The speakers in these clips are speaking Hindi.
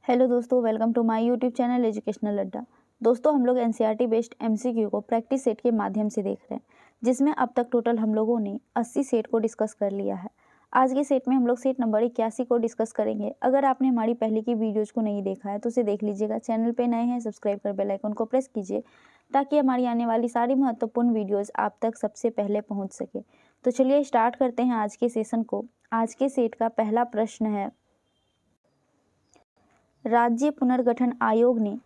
हेलो दोस्तों, welcome to my YouTube channel educational Adda. दोस्तों, हम लोग एनसीईआरटी बेस्ड एमसीक्यू को प्रैक्टिस सेट के माध्यम से देख रहे हैं, जिसमें अब तक टोटल हम लोगों ने 80 सेट को डिस्कस कर लिया है। आज के सेट में हम लोग सेट नंबर 81 को डिस्कस करेंगे। अगर आपने हमारी पहले की वीडियोज को नहीं देखा है तो उसे देख लीजिएगा। चैनल पर नए हैं, सब्सक्राइब कर बेल आइकन को प्रेस कीजिए ताकि हमारी आने वाली सारी महत्वपूर्ण वीडियोज़ आप तक सबसे पहले पहुँच सके। तो चलिए स्टार्ट करते हैं आज के सेशन को। आज के सेट का पहला प्रश्न है, राज्य पुनर्गठन आयोग ने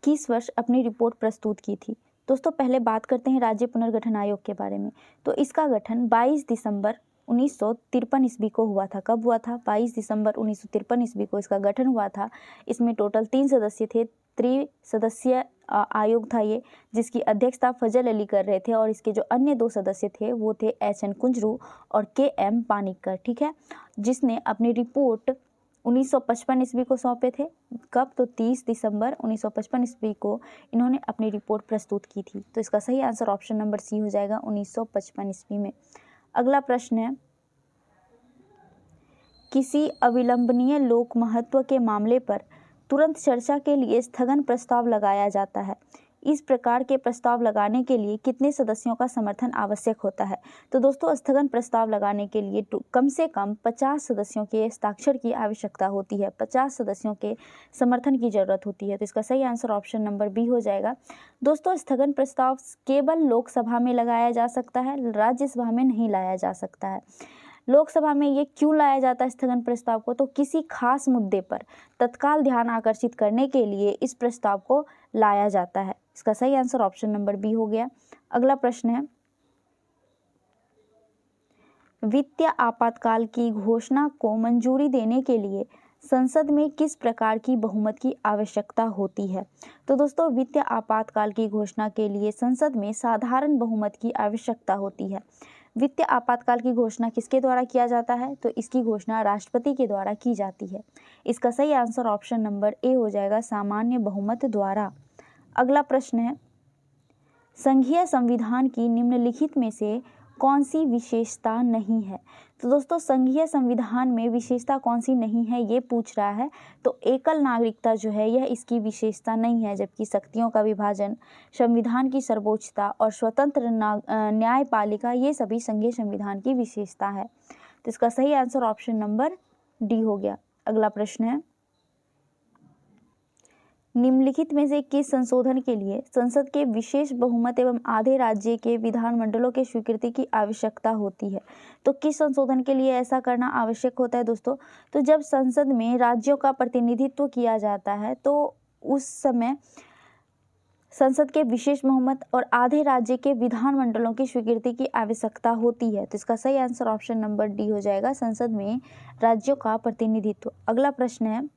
किस वर्ष अपनी रिपोर्ट प्रस्तुत की थी। दोस्तों, पहले बात करते हैं राज्य पुनर्गठन आयोग के बारे में। तो इसका गठन 22 दिसंबर 1953 ईस्वी को हुआ था। कब हुआ था? 22 दिसंबर 1953 ईस्वी को इसका गठन हुआ था। इसमें टोटल 3 सदस्य थे। त्रिसदस्यीय आयोग था ये, जिसकी अध्यक्षता फजल अली कर रहे थे, और इसके जो अन्य 2 सदस्य थे वो थे एच.एन. कुंजरू और के.एम. पानिक्कर। ठीक है, जिसने अपनी रिपोर्ट 1955 ईस्वी को सौंपे थे। कब? तो 30 दिसंबर 1955 ईस्वी को इन्होंने अपनी रिपोर्ट प्रस्तुत की थी। तो इसका सही आंसर ऑप्शन नंबर सी हो जाएगा, 1955 ईस्वी में। अगला प्रश्न है, किसी अविलंबनीय लोक महत्व के मामले पर तुरंत चर्चा के लिए स्थगन प्रस्ताव लगाया जाता है। इस प्रकार के प्रस्ताव लगाने के लिए कितने सदस्यों का समर्थन आवश्यक होता है? तो दोस्तों, स्थगन प्रस्ताव लगाने के लिए कम से कम 50 सदस्यों के हस्ताक्षर की आवश्यकता होती है। 50 सदस्यों के समर्थन की जरूरत होती है। तो इसका सही आंसर ऑप्शन नंबर बी हो जाएगा। दोस्तों, स्थगन प्रस्ताव केवल लोकसभा में लगाया जा सकता है, राज्यसभा में नहीं लाया जा सकता है। लोकसभा में ये क्यों लाया जाता है स्थगन प्रस्ताव को? तो किसी खास मुद्दे पर तत्काल ध्यान आकर्षित करने के लिए इस प्रस्ताव को लाया जाता है। इसका सही आंसर ऑप्शन नंबर बी हो गया। अगला प्रश्न है, वित्तीय आपातकाल की घोषणा को मंजूरी देने के लिए संसद में किस प्रकार की बहुमत की आवश्यकता होती है? तो दोस्तों, वित्तीय आपातकाल की घोषणा के लिए संसद में साधारण बहुमत की आवश्यकता होती है। वित्तीय आपातकाल की घोषणा किसके द्वारा किया जाता है? तो इसकी घोषणा राष्ट्रपति के द्वारा की जाती है। इसका सही आंसर ऑप्शन नंबर ए हो जाएगा, सामान्य बहुमत द्वारा। अगला प्रश्न है, संघीय संविधान की निम्नलिखित में से कौन सी विशेषता नहीं है? तो दोस्तों, संघीय संविधान में विशेषता कौन सी नहीं है ये पूछ रहा है। तो एकल नागरिकता जो है यह इसकी विशेषता नहीं है, जबकि शक्तियों का विभाजन, संविधान की सर्वोच्चता और स्वतंत्र न्यायपालिका ये सभी संघीय संविधान की विशेषता है। तो इसका सही आंसर ऑप्शन नंबर डी हो गया। अगला प्रश्न है, निम्नलिखित में से किस संशोधन के लिए संसद के विशेष बहुमत एवं आधे राज्य के विधानमंडलों के स्वीकृति की आवश्यकता होती है? तो किस संशोधन के लिए ऐसा करना आवश्यक होता है दोस्तों? तो जब संसद में राज्यों का प्रतिनिधित्व किया जाता है तो उस समय संसद के विशेष बहुमत और आधे राज्य के विधानमंडलों की स्वीकृति की आवश्यकता होती है। तो इसका सही आंसर ऑप्शन नंबर डी हो जाएगा, संसद में राज्यों का प्रतिनिधित्व। अगला प्रश्न है,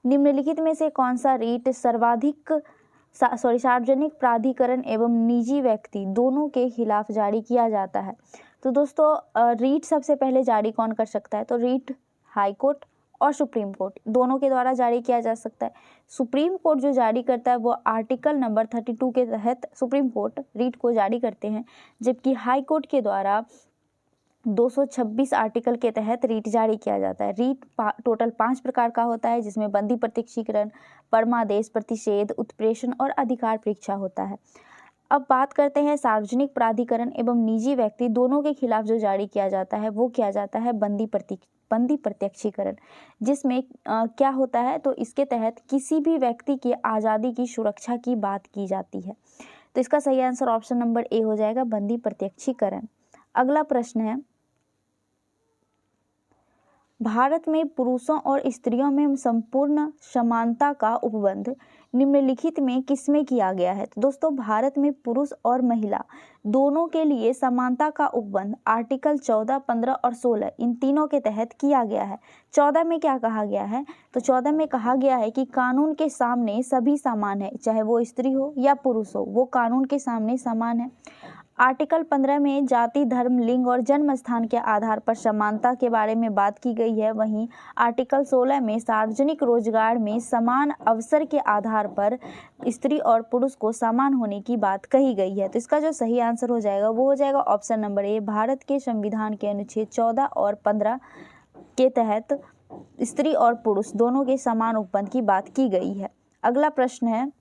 निम्नलिखित में से कौन सा रीट सार्वजनिक प्राधिकरण एवं निजी व्यक्ति दोनों के खिलाफ जारी किया जाता है? तो दोस्तों, रीट सबसे पहले जारी कौन कर सकता है? तो रीट हाई कोर्ट और सुप्रीम कोर्ट दोनों के द्वारा जारी किया जा सकता है। सुप्रीम कोर्ट जो जारी करता है वो आर्टिकल नंबर 32 के तहत सुप्रीम कोर्ट रीट को जारी करते हैं, जबकि हाई कोर्ट के द्वारा 226 आर्टिकल के तहत रीट जारी किया जाता है। रीट टोटल 5 प्रकार का होता है, जिसमें बंदी प्रत्यक्षीकरण, परमादेश, प्रतिषेध, उत्प्रेषण और अधिकार परीक्षा होता है। अब बात करते हैं सार्वजनिक प्राधिकरण एवं निजी व्यक्ति दोनों के खिलाफ जो जारी किया जाता है वो किया जाता है बंदी प्रत्यक्षीकरण, जिसमें क्या होता है? तो इसके तहत किसी भी व्यक्ति की आज़ादी की सुरक्षा की बात की जाती है। तो इसका सही आंसर ऑप्शन नंबर ए हो जाएगा, बंदी प्रत्यक्षीकरण। अगला प्रश्न है, भारत में पुरुषों और स्त्रियों में संपूर्ण समानता का उपबंध निम्नलिखित में किसमें किया गया है? तो दोस्तों, भारत में पुरुष और महिला दोनों के लिए समानता का उपबंध आर्टिकल 14, 15 और 16 इन तीनों के तहत किया गया है। 14 में क्या कहा गया है? तो 14 में कहा गया है कि कानून के सामने सभी समान है, चाहे वो स्त्री हो या पुरुष हो, वो कानून के सामने समान है। आर्टिकल 15 में जाति, धर्म, लिंग और जन्म स्थान के आधार पर समानता के बारे में बात की गई है। वहीं आर्टिकल 16 में सार्वजनिक रोजगार में समान अवसर के आधार पर स्त्री और पुरुष को समान होने की बात कही गई है। तो इसका जो सही आंसर हो जाएगा वो हो जाएगा ऑप्शन नंबर ए, भारत के संविधान के अनुच्छेद 14 और 15 के तहत स्त्री और पुरुष दोनों के समान उपबंध की बात की गई है। अगला प्रश्न है,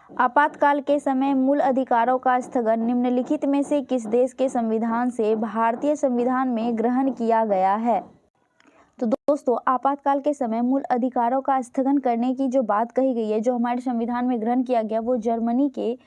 आपातकाल के समय मूल अधिकारों का स्थगन निम्नलिखित में से किस देश के संविधान से भारतीय संविधान में ग्रहण किया गया है? तो दोस्तों, आपातकाल के समय मूल अधिकारों का स्थगन करने की जो बात कही गई है, जो हमारे संविधान में ग्रहण किया गया, वो जर्मनी के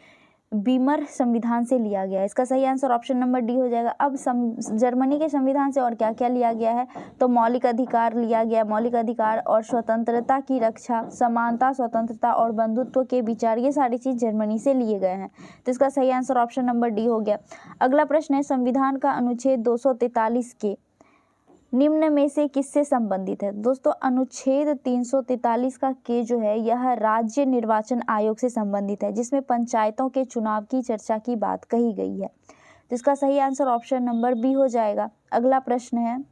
बीमर संविधान से लिया गया है। इसका सही आंसर ऑप्शन नंबर डी हो जाएगा। अब जर्मनी के संविधान से और क्या क्या लिया गया है? तो मौलिक अधिकार लिया गया, मौलिक अधिकार और स्वतंत्रता की रक्षा, समानता, स्वतंत्रता और बंधुत्व के विचार, ये सारी चीज जर्मनी से लिए गए हैं। तो इसका सही आंसर ऑप्शन नंबर डी हो गया। अगला प्रश्न है, संविधान का अनुच्छेद 243 के निम्न में से किससे संबंधित है? दोस्तों, अनुच्छेद 343 का के जो है यह राज्य निर्वाचन आयोग से संबंधित है, जिसमें पंचायतों के चुनाव की चर्चा की बात कही गई है। तो इसका सही आंसर ऑप्शन नंबर बी हो जाएगा। अगला प्रश्न है,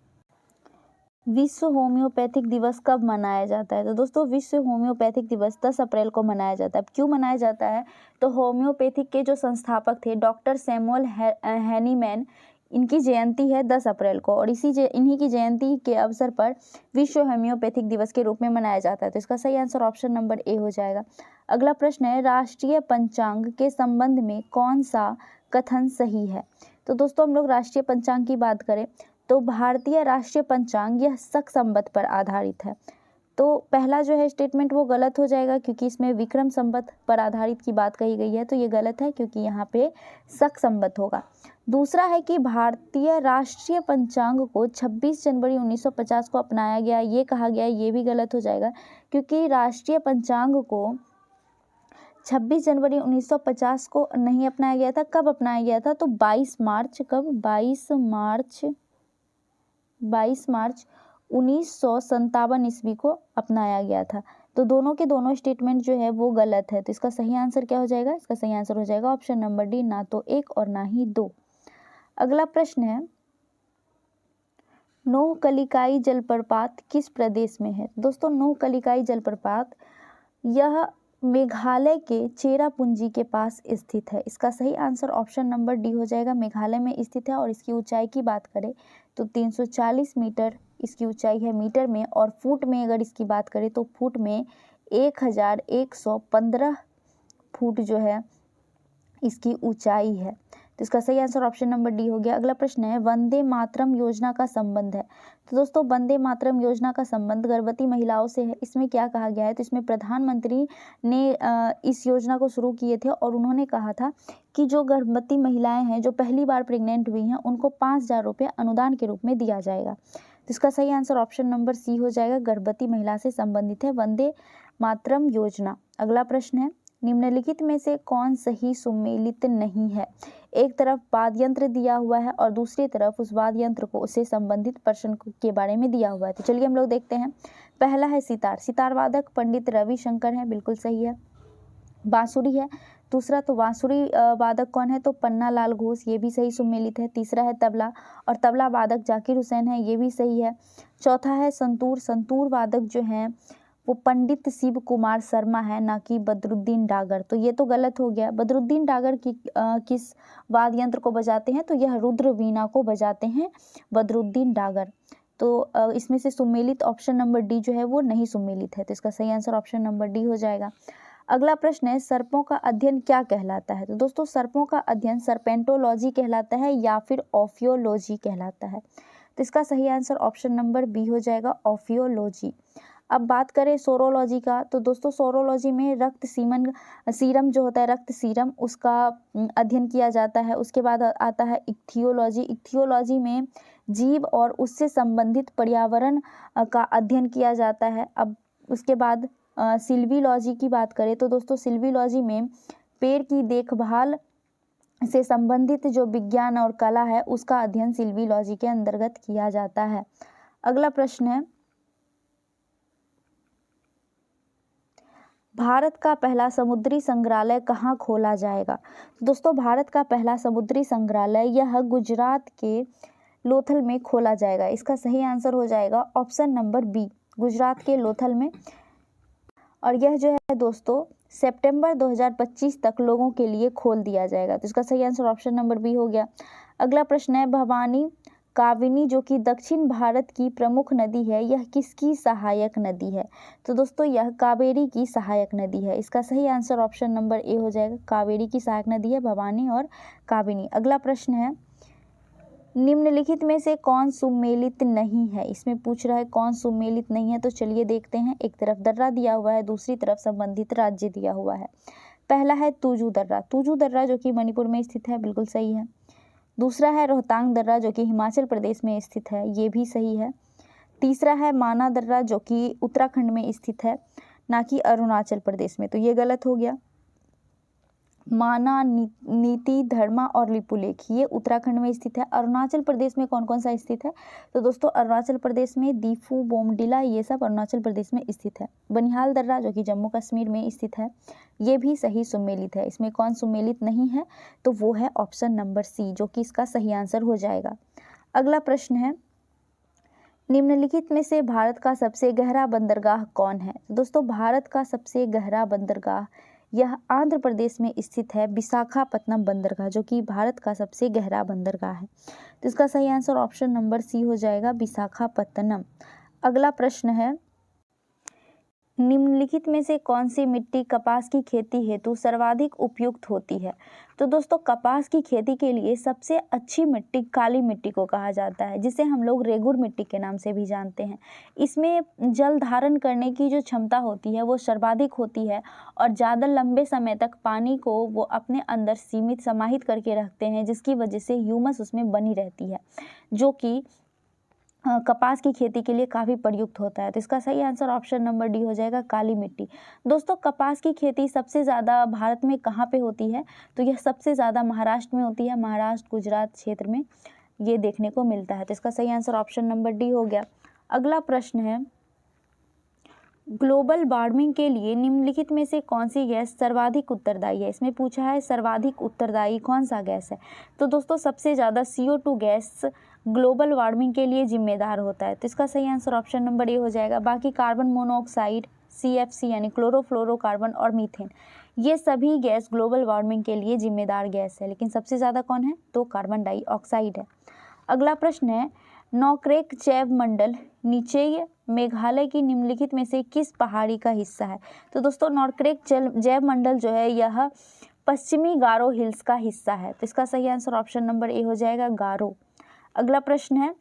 विश्व होम्योपैथिक दिवस कब मनाया जाता है? तो दोस्तों, विश्व होम्योपैथिक दिवस 10 अप्रैल को मनाया जाता है। क्यों मनाया जाता है? तो होम्योपैथिक के जो संस्थापक थे डॉक्टर सैमुअल हैनीमैन, इनकी जयंती है 10 अप्रैल को, और इन्हीं की जयंती के अवसर पर विश्व होम्योपैथिक दिवस के रूप में मनाया जाता है। तो इसका सही आंसर ऑप्शन नंबर ए हो जाएगा। अगला प्रश्न है, राष्ट्रीय पंचांग के संबंध में कौन सा कथन सही है? तो दोस्तों, हम लोग राष्ट्रीय पंचांग की बात करें तो भारतीय राष्ट्रीय पंचांग यह शक संवत पर आधारित है। तो पहला जो है स्टेटमेंट वो गलत हो जाएगा, क्योंकि इसमें विक्रम संवत पर आधारित की बात कही गई है, तो ये गलत है, क्योंकि यहाँ पे शक संवत होगा। दूसरा है कि भारतीय राष्ट्रीय पंचांग को 26 जनवरी 1950 को अपनाया गया, ये कहा गया, ये भी गलत हो जाएगा, क्योंकि राष्ट्रीय पंचांग को 26 जनवरी 1950 को नहीं अपनाया गया था। कब अपनाया गया था? तो 22 मार्च 1957 ईस्वी को अपनाया गया था। तो दोनों के दोनों स्टेटमेंट जो है वो गलत है। तो इसका सही आंसर क्या हो जाएगा? इसका सही आंसर हो जाएगा ऑप्शन नंबर डी, ना तो 1 और ना ही 2। अगला प्रश्न है, नोहकलिकाई जलप्रपात किस प्रदेश में है? दोस्तों, नोहकलिकाई जलप्रपात यह मेघालय के चेरापूंजी के पास स्थित है। इसका सही आंसर ऑप्शन नंबर डी हो जाएगा। मेघालय में स्थित है और इसकी ऊंचाई की बात करें तो 340 मीटर इसकी ऊंचाई है मीटर में, और फुट में अगर इसकी बात करें तो फुट में 1115 फुट जो है इसकी ऊंचाई है। तो इसका सही आंसर ऑप्शन नंबर डी हो गया। अगला प्रश्न है, वंदे मातरम योजना का संबंध है। तो दोस्तों, वंदे मातरम योजना का संबंध गर्भवती महिलाओं से है। इसमें क्या कहा गया है? तो इसमें प्रधानमंत्री ने इस योजना को शुरू किए थे, और उन्होंने कहा था कि जो गर्भवती महिलाएं हैं जो पहली बार प्रेग्नेंट हुई हैं उनको 5,000 रुपये अनुदान के रूप में दिया जाएगा। तो इसका सही आंसर ऑप्शन नंबर सी हो जाएगा। गर्भवती महिला से संबंधित है वंदे मातरम योजना। अगला प्रश्न है, निम्नलिखित में से कौन सही सुमेलित नहीं है? एक तरफ वाद्य यंत्र दिया हुआ है और दूसरी तरफ उस वाद्य यंत्र को उससे संबंधित प्रश्न के बारे में दिया हुआ है। तो चलिए हम लोग देखते हैं। पहला है सितार, सितार वादक पंडित रविशंकर है, बिल्कुल सही है। बांसुरी है दूसरा, तो बांसुरी वादक कौन है? तो पन्ना लाल घोष, ये भी सही सुमेलित है। तीसरा है तबला, और तबला वादक जाकिर हुसैन है, ये भी सही है। चौथा है संतूर, संतूर वादक जो हैं वो पंडित शिव कुमार शर्मा है, ना कि बदरुद्दीन डागर। तो ये तो गलत हो गया। बदरुद्दीन डागर किस वाद्य यंत्र को बजाते हैं? तो यह रुद्र वीणा को बजाते हैं बदरुद्दीन डागर। तो इसमें से सुमेलित ऑप्शन नंबर डी जो है वो नहीं सुमेलित है। तो इसका सही आंसर ऑप्शन नंबर डी हो जाएगा। अगला प्रश्न है, सर्पों का अध्ययन क्या कहलाता है? तो दोस्तों, सर्पों का अध्ययन सर्पेंटोलॉजी कहलाता है या फिर ऑफियोलॉजी कहलाता है। तो इसका सही आंसर ऑप्शन नंबर बी हो जाएगा, ऑफियोलॉजी। अब बात करें सोरोलॉजी का, तो दोस्तों सोरोलॉजी में रक्त सीरम जो होता है, रक्त सीरम, उसका अध्ययन किया जाता है। उसके बाद आता है इक्थियोलॉजी, इक्थियोलॉजी में जीव और उससे संबंधित पर्यावरण का अध्ययन किया जाता है। अब उसके बाद सिल्विलॉजी की बात करें तो दोस्तों सिल्विलॉजी में पेड़ की देखभाल से संबंधित जो विज्ञान और कला है उसका अध्ययन सिल्विलॉजी के अंतर्गत किया जाता है। अगला प्रश्न है, भारत का पहला समुद्री संग्रहालय कहाँ खोला जाएगा? दोस्तों, भारत का पहला समुद्री संग्रहालय यह गुजरात के लोथल में खोला जाएगा। इसका सही आंसर हो जाएगा ऑप्शन नंबर बी, गुजरात के लोथल में। और यह जो है दोस्तों सितंबर 2025 तक लोगों के लिए खोल दिया जाएगा। तो इसका सही आंसर ऑप्शन नंबर बी हो गया। अगला प्रश्न है, भवानी काबिनी जो कि दक्षिण भारत की प्रमुख नदी है, यह किसकी सहायक नदी है? तो दोस्तों यह कावेरी की सहायक नदी है। इसका सही आंसर ऑप्शन नंबर ए हो जाएगा, कावेरी की सहायक नदी है भवानी और काबिनी। अगला प्रश्न है, निम्नलिखित में से कौन सुमेलित नहीं है? इसमें पूछ रहा है कौन सुमेलित नहीं है, तो चलिए देखते हैं। एक तरफ दर्रा दिया हुआ है, दूसरी तरफ संबंधित राज्य दिया हुआ है। पहला है तुजू दर्रा, तुजू दर्रा जो कि मणिपुर में स्थित है, बिल्कुल सही है। दूसरा है रोहतांग दर्रा जो कि हिमाचल प्रदेश में स्थित है, ये भी सही है। तीसरा है माना दर्रा जो कि उत्तराखंड में स्थित है, ना कि अरुणाचल प्रदेश में, तो ये गलत हो गया। माना, नीति, धर्मा और लिपुलेख ये उत्तराखंड में स्थित है। अरुणाचल प्रदेश में कौन कौन सा स्थित है? तो दोस्तों अरुणाचल प्रदेश में दीफू, बोमडिला ये सब अरुणाचल प्रदेश में स्थित है। बनिहाल दर्रा जो कि जम्मू कश्मीर में स्थित है, ये भी सही सुमेलित है। इसमें कौन सुमेलित नहीं है? तो वो है ऑप्शन नंबर सी, जो कि इसका सही आंसर हो जाएगा। अगला प्रश्न है, निम्नलिखित में से भारत का सबसे गहरा बंदरगाह कौन है? दोस्तों भारत का सबसे गहरा बंदरगाह यह आंध्र प्रदेश में स्थित है, विशाखापत्तनम बंदरगाह, जो कि भारत का सबसे गहरा बंदरगाह है। तो इसका सही आंसर ऑप्शन नंबर सी हो जाएगा, विशाखापत्तनम। अगला प्रश्न है, निम्नलिखित में से कौन सी मिट्टी कपास की खेती हेतु सर्वाधिक उपयुक्त होती है? तो दोस्तों कपास की खेती के लिए सबसे अच्छी मिट्टी काली मिट्टी को कहा जाता है, जिसे हम लोग रेगुर मिट्टी के नाम से भी जानते हैं। इसमें जल धारण करने की जो क्षमता होती है वो सर्वाधिक होती है और ज़्यादा लंबे समय तक पानी को वो अपने अंदर सीमित समाहित करके रखते हैं, जिसकी वजह से ह्यूमस उसमें बनी रहती है, जो कि कपास की खेती के लिए काफ़ी प्रयुक्त होता है। तो इसका सही आंसर ऑप्शन नंबर डी हो जाएगा, काली मिट्टी। दोस्तों कपास की खेती सबसे ज़्यादा भारत में कहाँ पे होती है? तो यह सबसे ज़्यादा महाराष्ट्र में होती है, महाराष्ट्र गुजरात क्षेत्र में ये देखने को मिलता है। तो इसका सही आंसर ऑप्शन नंबर डी हो गया। अगला प्रश्न है, ग्लोबल वार्मिंग के लिए निम्नलिखित में से कौन सी गैस सर्वाधिक उत्तरदायी है? इसमें पूछा है सर्वाधिक उत्तरदायी कौन सा गैस है? तो दोस्तों सबसे ज़्यादा CO2 गैस ग्लोबल वार्मिंग के लिए जिम्मेदार होता है। तो इसका सही आंसर ऑप्शन नंबर ए हो जाएगा। बाकी कार्बन मोनोऑक्साइड, CFC यानी क्लोरोफ्लोरोकार्बन और मीथेन ये सभी गैस ग्लोबल वार्मिंग के लिए जिम्मेदार गैस है, लेकिन सबसे ज़्यादा कौन है? तो कार्बन डाइऑक्साइड है। अगला प्रश्न है, नौक्रेक जैव मंडल नीचे मेघालय की निम्नलिखित में से किस पहाड़ी का हिस्सा है? तो दोस्तों नौक्रेक जैव मंडल जो है यह पश्चिमी गारो हिल्स का हिस्सा है। तो इसका सही आंसर ऑप्शन नंबर ए हो जाएगा, गारो। अगला प्रश्न है,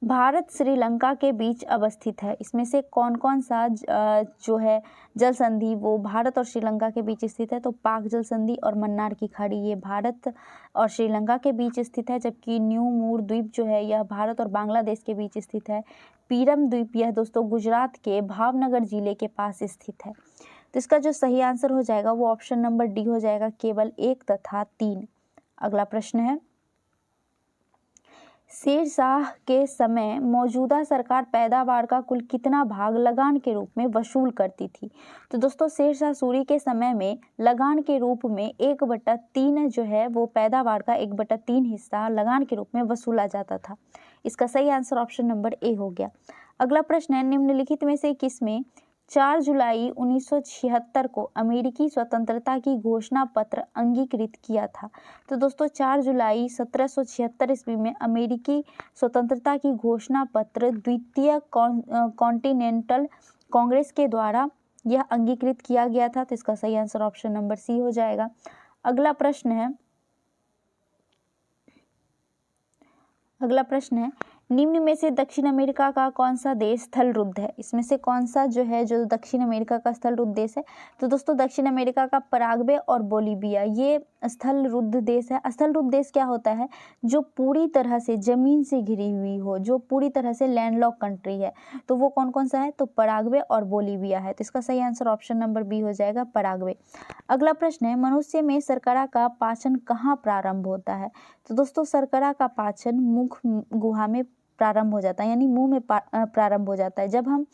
भारत श्रीलंका के बीच अवस्थित है, इसमें से कौन कौन सा जो है जल संधि वो भारत और श्रीलंका के बीच स्थित है? तो पाक जल संधि और मन्नार की खाड़ी ये भारत और श्रीलंका के बीच स्थित है, जबकि न्यू मूर द्वीप जो है यह भारत और बांग्लादेश के बीच स्थित है। पीरम द्वीप यह दोस्तों गुजरात के भावनगर जिले के पास स्थित है। तो इसका जो सही आंसर हो जाएगा वो ऑप्शन नंबर डी हो जाएगा, केवल 1 तथा 3। अगला प्रश्न है, शेरशाह के समय मौजूदा सरकार पैदावार का कुल कितना भाग लगान के रूप में वसूल करती थी? तो दोस्तों शेरशाह सूरी के समय में लगान के रूप में 1/3 जो है वो पैदावार का 1/3 हिस्सा लगान के रूप में वसूला जाता था। इसका सही आंसर ऑप्शन नंबर ए हो गया। अगला प्रश्न है, निम्नलिखित में से किसमें 4 जुलाई 1976 को अमेरिकी स्वतंत्रता की घोषणा पत्र अंगीकृत किया था? तो दोस्तों 4 जुलाई 1776 ईस्वी में अमेरिकी स्वतंत्रता की घोषणा पत्र द्वितीय कॉन्टिनेंटल कांग्रेस के द्वारा यह अंगीकृत किया गया था। तो इसका सही आंसर ऑप्शन नंबर सी हो जाएगा। अगला प्रश्न है, निम्न में से दक्षिण अमेरिका का कौन सा देश स्थल रुद्ध है? इसमें से कौन सा जो है जो दक्षिण अमेरिका का स्थल रुद्ध देश है? तो दोस्तों दक्षिण अमेरिका का पराग्वे और बोलीविया ये स्थल रुद्ध देश है। स्थल रुद्ध देश क्या होता है? जो पूरी तरह से जमीन से घिरी हुई हो, जो पूरी तरह से लैंडलॉक कंट्री है। तो वो कौन कौन सा है? तो पराग्वे और बोलीविया है। तो इसका सही आंसर ऑप्शन नंबर बी हो जाएगा, पराग्वे। अगला प्रश्न है, मनुष्य में शर्करा का पाचन कहाँ प्रारंभ होता है? तो दोस्तों शर्करा का पाचन मुख गुहा में प्रारंभ हो जाता है, यानी मुंह में प्रारंभ हो जाता है। जब हम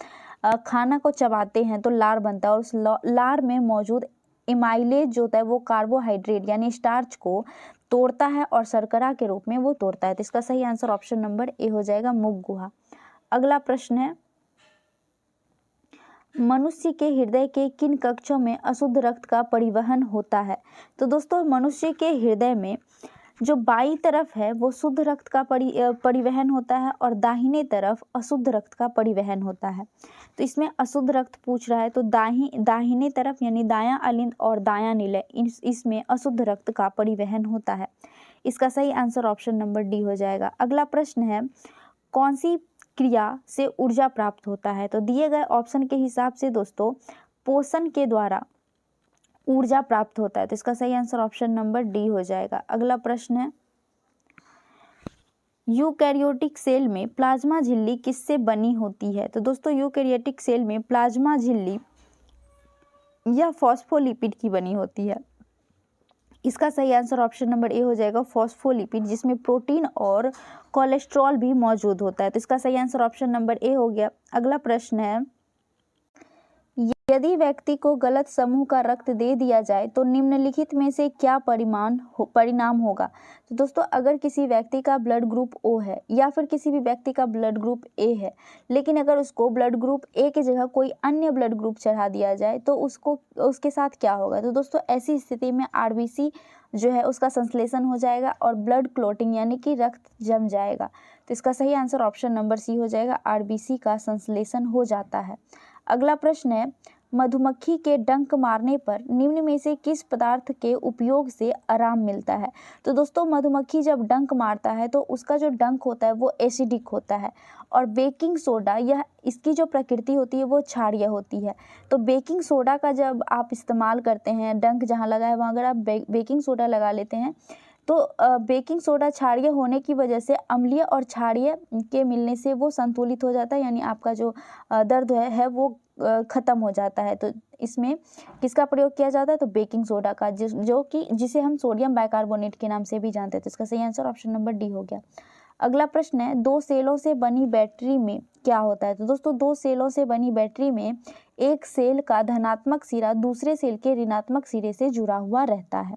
खाना को चबाते हैं तो लार बनता है और उस लार में मौजूद एमाइलेज जो होता है वो कार्बोहाइड्रेट यानी स्टार्च को तोड़ता है और शर्करा के रूप में वो तोड़ता है। तो इसका सही आंसर ऑप्शन नंबर ए हो जाएगा, मुख गुहा। अगला प्रश्न है, मनुष्य के हृदय के किन कक्षों में अशुद्ध रक्त का परिवहन होता है? तो दोस्तों मनुष्य के हृदय में जो बाई तरफ है वो शुद्ध रक्त का परिवहन होता है और दाहिने तरफ अशुद्ध रक्त का परिवहन होता है। तो इसमें अशुद्ध रक्त पूछ रहा है तो दाहिने तरफ यानी दायां अलिंद और दायां निलय इसमें अशुद्ध रक्त का परिवहन होता है। इसका सही आंसर ऑप्शन नंबर डी हो जाएगा। अगला प्रश्न है, कौन सी क्रिया से ऊर्जा प्राप्त होता है? तो दिए गए ऑप्शन के हिसाब से दोस्तों पोषण के द्वारा ऊर्जा प्राप्त होता है। तो इसका सही आंसर ऑप्शन नंबर डी हो जाएगा। अगला प्रश्न है, यूकैरियोटिक सेल में प्लाज्मा झिल्ली किससे बनी होती है? तो दोस्तों यूकैरियोटिक सेल में प्लाज्मा झिल्ली यह फॉस्फोलिपिड की बनी होती है। इसका सही आंसर ऑप्शन नंबर ए हो जाएगा, फॉस्फोलिपिड, जिसमें प्रोटीन और कोलेस्ट्रॉल भी मौजूद होता है। तो इसका सही आंसर ऑप्शन नंबर ए हो गया। अगला प्रश्न है, यदि व्यक्ति को गलत समूह का रक्त दे दिया जाए तो निम्नलिखित में से क्या परिणाम होगा? तो दोस्तों अगर किसी व्यक्ति का ब्लड ग्रुप ओ है या फिर किसी भी व्यक्ति का ब्लड ग्रुप ए है, लेकिन अगर उसको ब्लड ग्रुप ए की जगह कोई अन्य ब्लड ग्रुप चढ़ा दिया जाए तो उसके साथ क्या होगा? तो दोस्तों ऐसी स्थिति में आरबीसी जो है उसका संश्लेषण हो जाएगा और ब्लड क्लॉटिंग यानी कि रक्त जम जाएगा। तो इसका सही आंसर ऑप्शन नंबर सी हो जाएगा, आरबीसी का संश्लेषण हो जाता है। अगला प्रश्न है, मधुमक्खी के डंक मारने पर निम्न में से किस पदार्थ के उपयोग से आराम मिलता है? तो दोस्तों मधुमक्खी जब डंक मारता है तो उसका जो डंक होता है वो एसिडिक होता है और बेकिंग सोडा, यह इसकी जो प्रकृति होती है वो क्षारीय होती है। तो बेकिंग सोडा का जब आप इस्तेमाल करते हैं, डंक जहाँ लगा है वहाँ अगर आप बेकिंग सोडा लगा लेते हैं तो बेकिंग सोडा क्षारीय होने की वजह से अम्लीय और क्षारीय के मिलने से वो संतुलित हो जाता है, यानी आपका जो दर्द है वो ख़त्म हो जाता है। तो इसमें किसका प्रयोग किया जाता है? तो बेकिंग सोडा का, जिसे हम सोडियम बाइकार्बोनेट के नाम से भी जानते हैं। तो इसका सही आंसर ऑप्शन नंबर डी हो गया। अगला प्रश्न है, दो सेलों से बनी बैटरी में क्या होता है? तो दोस्तों दो सेलों से बनी बैटरी में एक सेल का धनात्मक सिरा दूसरे सेल के ऋणात्मक सिरे से जुड़ा हुआ रहता है।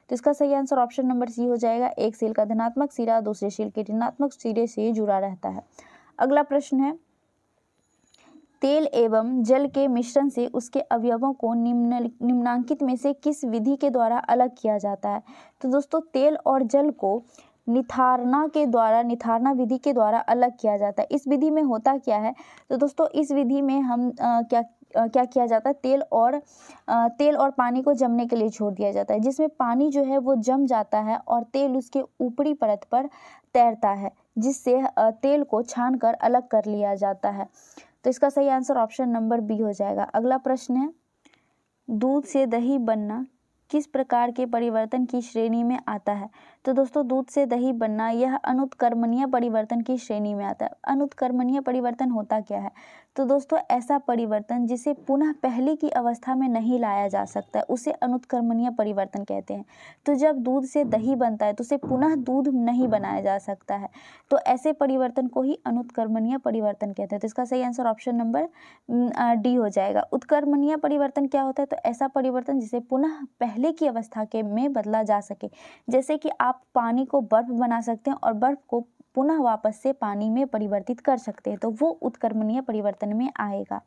तो इसका सही आंसर ऑप्शन नंबर सी हो जाएगा, एक सेल का धनात्मक सिरा दूसरे सेल के ऋणात्मक सिरे से जुड़ा रहता है। अगला प्रश्न है, तेल एवं जल के मिश्रण से उसके अवयवों को निम्नांकित में से किस विधि के द्वारा अलग किया जाता है? तो दोस्तों तेल और जल को निथारना विधि के द्वारा अलग किया जाता है। इस विधि में होता क्या है? तो दोस्तों इस विधि में हम क्या किया जाता है, तेल और पानी को जमने के लिए छोड़ दिया जाता है, जिसमें पानी जो है वो जम जाता है और तेल उसके ऊपरी परत पर तैरता है, जिससे तेल को छानकर अलग कर लिया जाता है। तो इसका सही आंसर ऑप्शन नंबर बी हो जाएगा। अगला प्रश्न है, दूध से दही बनना किस प्रकार के परिवर्तन की श्रेणी में आता है? तो दोस्तों दूध से दही बनना यह अनुत्क्रमणीय परिवर्तन की श्रेणी में आता है। अनुत्क्रमणीय परिवर्तन होता क्या है? तो दोस्तों ऐसा परिवर्तन जिसे पुनः पहले की अवस्था में नहीं लाया जा सकता है उसे अनुत्क्रमणीय परिवर्तन कहते हैं। तो जब दूध से दही बनता है तो उसे पुनः दूध नहीं बनाया जा सकता है, तो ऐसे परिवर्तन को ही अनुत्क्रमणीय परिवर्तन कहते हैं। तो इसका सही आंसर ऑप्शन नंबर डी हो जाएगा। उत्क्रमणीय परिवर्तन क्या होता है? तो ऐसा परिवर्तन जिसे पुनः पहले की अवस्था के में बदला जा सके, जैसे कि आप पानी को बर्फ बना सकते हैं और बर्फ को पुनः वापस से पानी में परिवर्तित कर सकते हैं, तो वो उत्क्रमणीय परिवर्तन में आएगा।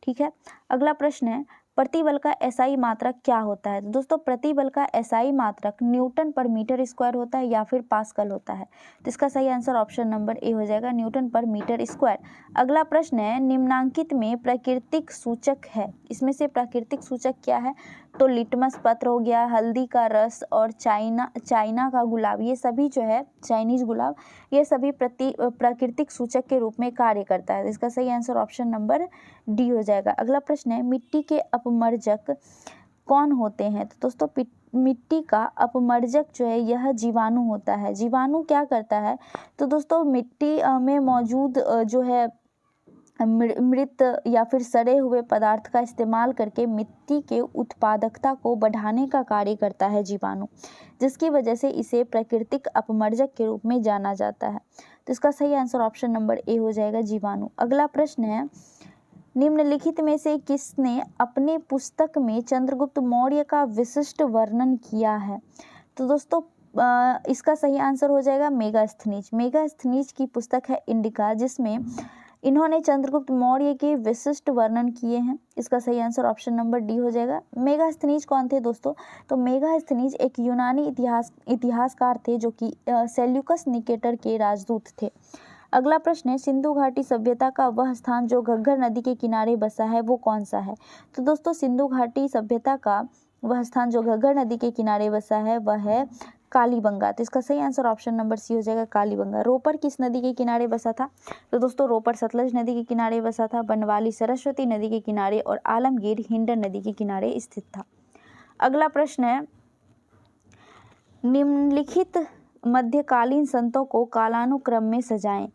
ठीक है। अगला प्रश्न है, प्रतिबल का एसआई मात्रक क्या होता है? तो दोस्तों प्रतिबल का एसआई मात्रक न्यूटन पर मीटर स्क्वायर होता है या फिर पास्कल होता है। तो इसका सही आंसर ऑप्शन नंबर ए हो जाएगा, न्यूटन पर मीटर स्क्वायर। अगला प्रश्न है, निम्नांकित में प्राकृतिक सूचक है, इसमें से प्राकृतिक सूचक क्या है? तो लिटमस पत्र हो गया, हल्दी का रस और चाइना का गुलाब, ये सभी जो है चाइनीज गुलाब, ये सभी प्राकृतिक सूचक के रूप में कार्य करता है। इसका सही आंसर ऑप्शन नंबर डी हो जाएगा। अगला प्रश्न है, मिट्टी के अपमर्जक कौन होते हैं? तो दोस्तों मिट्टी का अपमर्जक जो है यह जीवाणु होता है। जीवाणु क्या करता है? तो दोस्तों मिट्टी में मौजूद जो है मृत या फिर सड़े हुए पदार्थ का इस्तेमाल करके मिट्टी के उत्पादकता को बढ़ाने का कार्य करता है जीवाणु, जिसकी वजह से इसे प्राकृतिक अपमर्जक के रूप में जाना जाता है। तो इसका सही आंसर ऑप्शन नंबर ए हो जाएगा, जीवाणु। अगला प्रश्न है, निम्नलिखित में से किसने अपने पुस्तक में चंद्रगुप्त मौर्य का विशिष्ट वर्णन किया है? तो दोस्तों इसका सही आंसर हो जाएगा मेगास्थनीज। मेगास्थनीज की पुस्तक है इंडिका, जिसमें इन्होंने चंद्रगुप्त मौर्य के विशिष्ट वर्णन किए हैं। इसका सही आंसर ऑप्शन नंबर डी हो जाएगा। मेगास्थनीज कौन थे दोस्तों? तो मेगास्थनीज एक यूनानी इतिहासकार थे जो कि सेल्यूकस निकेटर के राजदूत थे। अगला प्रश्न है, सिंधु घाटी सभ्यता का वह स्थान जो घग्गर नदी के किनारे बसा है वो कौन सा है? तो दोस्तों सिंधु घाटी सभ्यता का वह स्थान जो घग्गर नदी के किनारे बसा है वह है कालीबंगा। तो इसका सही आंसर ऑप्शन नंबर सी हो जाएगा, कालीबंगा। रोपर किस नदी के किनारे बसा था? तो दोस्तों रोपर सतलज नदी के किनारे बसा था, बनवाली सरस्वती नदी के किनारे और आलमगीर हिंडन नदी के किनारे स्थित था। अगला प्रश्न है, निम्नलिखित मध्यकालीन संतों को कालानुक्रम में सजाएं।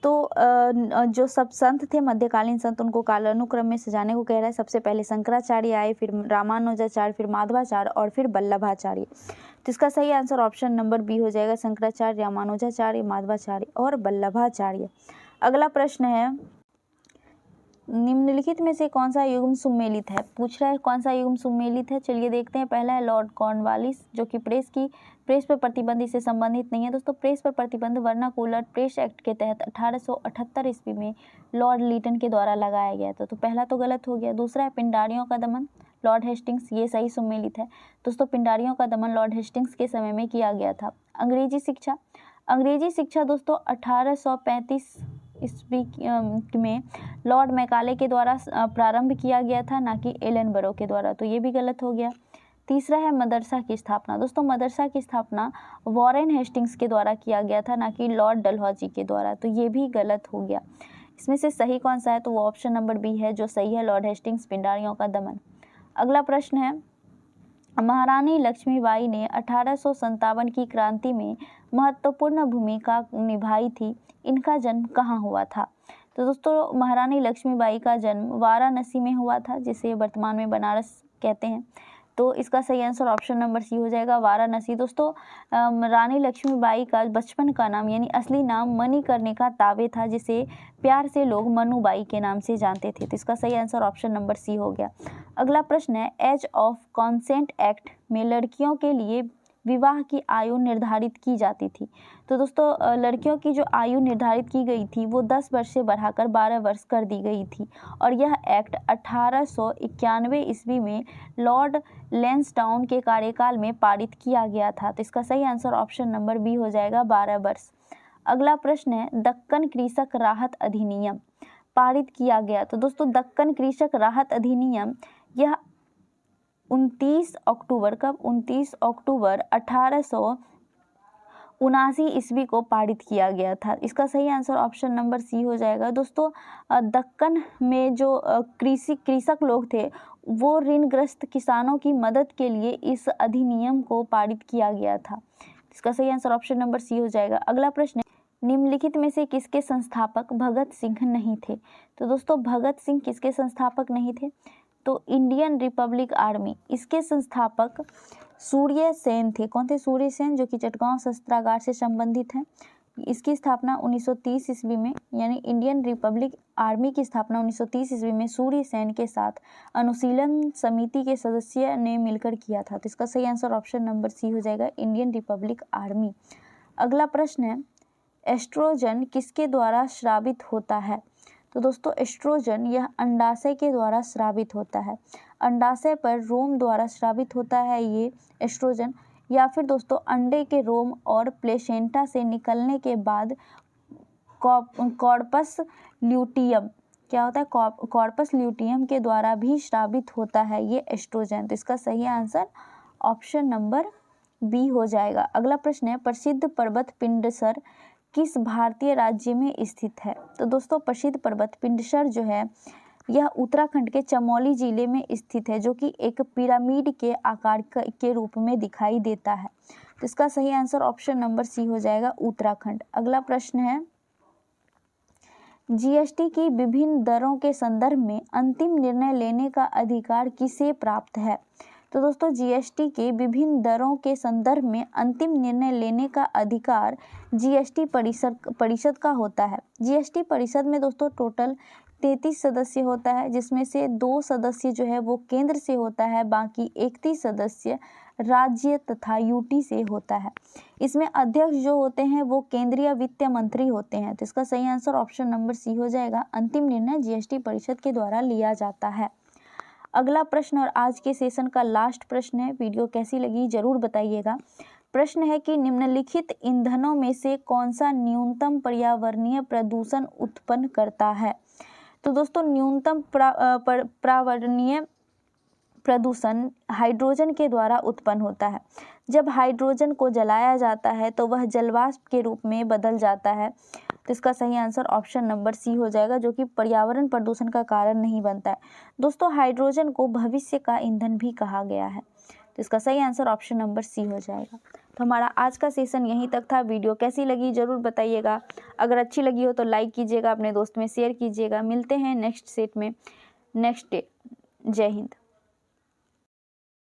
तो जो सब संत थे मध्यकालीन संत उनको कालानुक्रम में सजाने को कह रहा है। सबसे पहले शंकराचार्य आए, फिर रामानुजाचार्य, फिर माधवाचार्य और फिर वल्लभाचार्य। तो इसका सही आंसर ऑप्शन नंबर बी हो जाएगा, शंकराचार्य, रामानुजाचार्य, माधवाचार्य और वल्लभाचार्य। अगला प्रश्न है, निम्नलिखित में से कौन सा युग्म सुमेलित है? पूछ रहा है कौन सा युग्म सुमेलित है। चलिए देखते हैं। पहला है लॉर्ड कॉर्नवालिस जो कि प्रेस पर प्रतिबंध से संबंधित नहीं है दोस्तों। प्रेस पर प्रतिबंध वर्नाकुलर प्रेस एक्ट के तहत 1878 ईस्वी में लॉर्ड लीटन के द्वारा लगाया गया था। तो पहला तो गलत हो गया। दूसरा है पिंडारियों का दमन, लॉर्ड हेस्टिंग्स, ये सही सुमेलित है दोस्तों। पिंडारियों का दमन लॉर्ड हेस्टिंग्स के समय में किया गया था। अंग्रेजी शिक्षा दोस्तों 1835 ईस्वी में लॉर्ड मैकाले के द्वारा प्रारंभ किया गया था, ना कि एलनबरो के द्वारा। तो ये भी गलत हो गया। तीसरा है मदरसा की स्थापना। दोस्तों मदरसा की स्थापना वॉरेन हेस्टिंग्स के द्वारा किया गया था, ना कि लॉर्ड डलहौजी के द्वारा। तो ये भी गलत हो गया। इसमें से सही कौन सा है? तो वो ऑप्शन नंबर बी है जो सही है, लॉर्ड हेस्टिंग्स, पिंडारियों का दमन। अगला प्रश्न है, महारानी लक्ष्मीबाई ने 1857 की क्रांति में महत्वपूर्ण भूमिका निभाई थी। इनका जन्म कहाँ हुआ था? तो दोस्तों महारानी लक्ष्मीबाई का जन्म वाराणसी में हुआ था, जिसे वर्तमान में बनारस कहते हैं। तो इसका सही आंसर ऑप्शन नंबर सी हो जाएगा, वाराणसी। दोस्तों रानी लक्ष्मीबाई का बचपन का नाम यानी असली नाम मणिकर्णिका तावे था, जिसे प्यार से लोग मनुबाई के नाम से जानते थे। तो इसका सही आंसर ऑप्शन नंबर सी हो गया। अगला प्रश्न है, एज ऑफ कॉन्सेंट एक्ट में लड़कियों के लिए विवाह की आयु निर्धारित की जाती थी। तो दोस्तों लड़कियों की जो आयु निर्धारित की गई थी वो 10 वर्ष से बढ़ाकर 12 वर्ष कर दी गई थी, और यह एक्ट 1891 ईस्वी में लॉर्ड लैंसडाउन के कार्यकाल में पारित किया गया था। तो इसका सही आंसर ऑप्शन नंबर बी हो जाएगा, 12 वर्ष। अगला प्रश्न है, दक्कन कृषक राहत अधिनियम पारित किया गया। तो दोस्तों दक्कन कृषक राहत अधिनियम यह 29 अक्टूबर 1879 ईस्वी को पारित किया गया था। इसका सही आंसर ऑप्शन नंबर सी हो जाएगा। दोस्तों दक्कन में जो कृषक लोग थे वो ऋणग्रस्त किसानों की मदद के लिए इस अधिनियम को पारित किया गया था। इसका सही आंसर ऑप्शन नंबर सी हो जाएगा। अगला प्रश्न, निम्नलिखित में से किसके संस्थापक भगत सिंह नहीं थे? तो दोस्तों भगत सिंह किसके संस्थापक नहीं थे? तो इंडियन रिपब्लिक आर्मी, इसके संस्थापक सूर्य सेन थे। कौन थे? सूर्य सेन, जो कि चटगांव शस्त्रागार से संबंधित हैं। इसकी स्थापना 1930 ईस्वी में, यानी इंडियन रिपब्लिक आर्मी की स्थापना 1930 ईस्वी में सूर्य सेन के साथ अनुशीलन समिति के सदस्य ने मिलकर किया था। तो इसका सही आंसर ऑप्शन नंबर सी हो जाएगा, इंडियन रिपब्लिक आर्मी। अगला प्रश्न है, एस्ट्रोजन किसके द्वारा स्रावित होता है? तो दोस्तों एस्ट्रोजन यह अंडाशय के द्वारा स्रावित होता है। अंडाशय पर रोम द्वारा स्रावित होता है ये एस्ट्रोजन, या फिर दोस्तों अंडे के रोम और प्लेसेंटा से निकलने के बाद कॉर्पस ल्यूटियम, क्या होता है? कॉर्पस ल्यूटियम के द्वारा भी स्रावित होता है ये एस्ट्रोजन। तो इसका सही आंसर ऑप्शन नंबर बी हो जाएगा। अगला प्रश्न है, प्रसिद्ध पर्वत पिंडसर किस भारतीय राज्य में स्थित है? तो दोस्तों प्रसिद्ध पर्वत पिंडसर जो है यह उत्तराखंड के चमोली जिले में स्थित है, जो कि एक पिरामिड के आकार के रूप में दिखाई देता है। तो इसका सही आंसर ऑप्शन नंबर सी हो जाएगा, उत्तराखंड। अगला प्रश्न है, जीएसटी की विभिन्न दरों के संदर्भ में अंतिम निर्णय लेने का अधिकार किसे प्राप्त है? तो दोस्तों जीएसटी के विभिन्न दरों के संदर्भ में अंतिम निर्णय लेने का अधिकार जीएसटी परिषद का होता है। जीएसटी परिषद में दोस्तों टोटल 33 सदस्य होता है, जिसमें से 2 सदस्य जो है वो केंद्र से होता है, बाकी 31 सदस्य राज्य तथा यूटी से होता है। इसमें अध्यक्ष जो होते हैं वो केंद्रीय वित्त मंत्री होते हैं। तो इसका सही आंसर ऑप्शन नंबर सी हो जाएगा। अंतिम निर्णय जीएसटी परिषद के द्वारा लिया जाता है। अगला प्रश्न और आज के सेशन का लास्ट प्रश्न है। वीडियो कैसी लगी जरूर बताइएगा। प्रश्न है कि निम्नलिखित ईंधनों में से कौन सा न्यूनतम पर्यावरणीय प्रदूषण उत्पन्न करता है। तो दोस्तों न्यूनतम पर्यावरणीय प्रदूषण हाइड्रोजन के द्वारा उत्पन्न होता है। जब हाइड्रोजन को जलाया जाता है तो वह जलवाष्प के रूप में बदल जाता है। तो इसका सही आंसर ऑप्शन नंबर सी हो जाएगा, जो कि पर्यावरण प्रदूषण का कारण नहीं बनता है। दोस्तों हाइड्रोजन को भविष्य का ईंधन भी कहा गया है। तो इसका सही आंसर ऑप्शन नंबर सी हो जाएगा। तो हमारा आज का सेशन यहीं तक था। वीडियो कैसी लगी जरूर बताइएगा। अगर अच्छी लगी हो तो लाइक कीजिएगा, अपने दोस्त में शेयर कीजिएगा। मिलते हैं नेक्स्ट सेट में नेक्स्ट डे। जय हिंद।